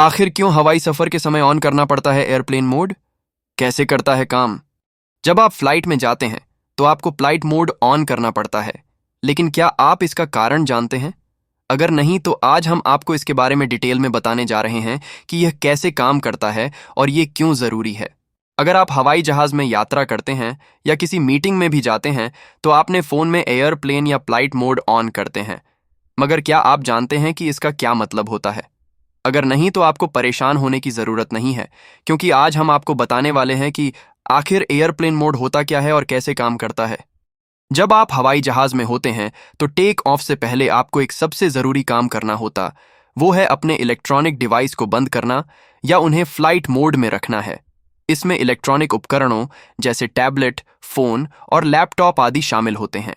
आखिर क्यों हवाई सफर के समय ऑन करना पड़ता है एयरप्लेन मोड? कैसे करता है काम? जब आप फ्लाइट में जाते हैं तो आपको फ्लाइट मोड ऑन करना पड़ता है, लेकिन क्या आप इसका कारण जानते हैं? अगर नहीं तो आज हम आपको इसके बारे में डिटेल में बताने जा रहे हैं कि यह कैसे काम करता है और ये क्यों जरूरी है। अगर आप हवाई जहाज में यात्रा करते हैं या किसी मीटिंग में भी जाते हैं तो आपने फोन में एयरप्लेन या फ्लाइट मोड ऑन करते हैं, मगर क्या आप जानते हैं कि इसका क्या मतलब होता है? अगर नहीं तो आपको परेशान होने की जरूरत नहीं है, क्योंकि आज हम आपको बताने वाले हैं कि आखिर एयरप्लेन मोड होता क्या है और कैसे काम करता है। जब आप हवाई जहाज में होते हैं तो टेक ऑफ से पहले आपको एक सबसे जरूरी काम करना होता, वो है अपने इलेक्ट्रॉनिक डिवाइस को बंद करना या उन्हें फ्लाइट मोड में रखना है। इसमें इलेक्ट्रॉनिक उपकरणों जैसे टैबलेट, फोन और लैपटॉप आदि शामिल होते हैं।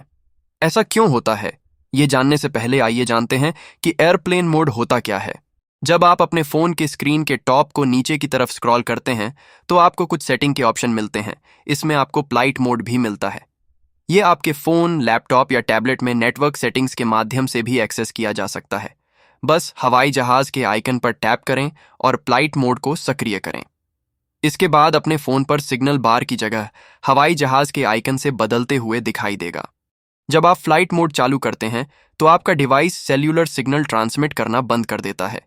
ऐसा क्यों होता है, ये जानने से पहले आइए जानते हैं कि एयरप्लेन मोड होता क्या है। जब आप अपने फोन के स्क्रीन के टॉप को नीचे की तरफ स्क्रॉल करते हैं तो आपको कुछ सेटिंग के ऑप्शन मिलते हैं। इसमें आपको फ्लाइट मोड भी मिलता है। ये आपके फोन, लैपटॉप या टैबलेट में नेटवर्क सेटिंग्स के माध्यम से भी एक्सेस किया जा सकता है। बस हवाई जहाज के आइकन पर टैप करें और फ्लाइट मोड को सक्रिय करें। इसके बाद अपने फोन पर सिग्नल बार की जगह हवाई जहाज के आइकन से बदलते हुए दिखाई देगा। जब आप फ्लाइट मोड चालू करते हैं तो आपका डिवाइस सेल्यूलर सिग्नल ट्रांसमिट करना बंद कर देता है।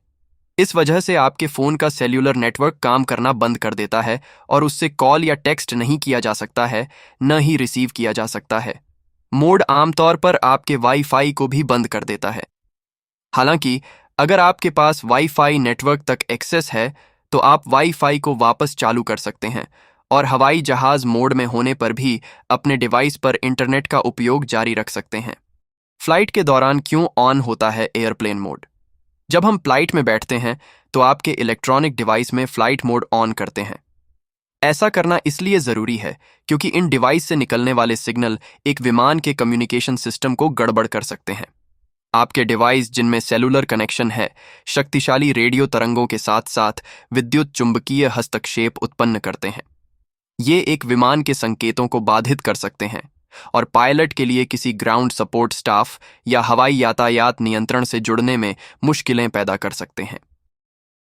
इस वजह से आपके फोन का सेल्यूलर नेटवर्क काम करना बंद कर देता है और उससे कॉल या टेक्स्ट नहीं किया जा सकता है, न ही रिसीव किया जा सकता है। मोड आमतौर पर आपके वाईफाई को भी बंद कर देता है। हालांकि अगर आपके पास वाईफाई नेटवर्क तक एक्सेस है तो आप वाईफाई को वापस चालू कर सकते हैं और हवाई जहाज मोड में होने पर भी अपने डिवाइस पर इंटरनेट का उपयोग जारी रख सकते हैं। फ्लाइट के दौरान क्यों ऑन होता है एयरप्लेन मोड? जब हम फ्लाइट में बैठते हैं तो आपके इलेक्ट्रॉनिक डिवाइस में फ्लाइट मोड ऑन करते हैं। ऐसा करना इसलिए जरूरी है क्योंकि इन डिवाइस से निकलने वाले सिग्नल एक विमान के कम्युनिकेशन सिस्टम को गड़बड़ कर सकते हैं। आपके डिवाइस जिनमें सेलुलर कनेक्शन है, शक्तिशाली रेडियो तरंगों के साथ साथ विद्युत चुंबकीय हस्तक्षेप उत्पन्न करते हैं। ये एक विमान के संकेतों को बाधित कर सकते हैं और पायलट के लिए किसी ग्राउंड सपोर्ट स्टाफ या हवाई यातायात नियंत्रण से जुड़ने में मुश्किलें पैदा कर सकते हैं।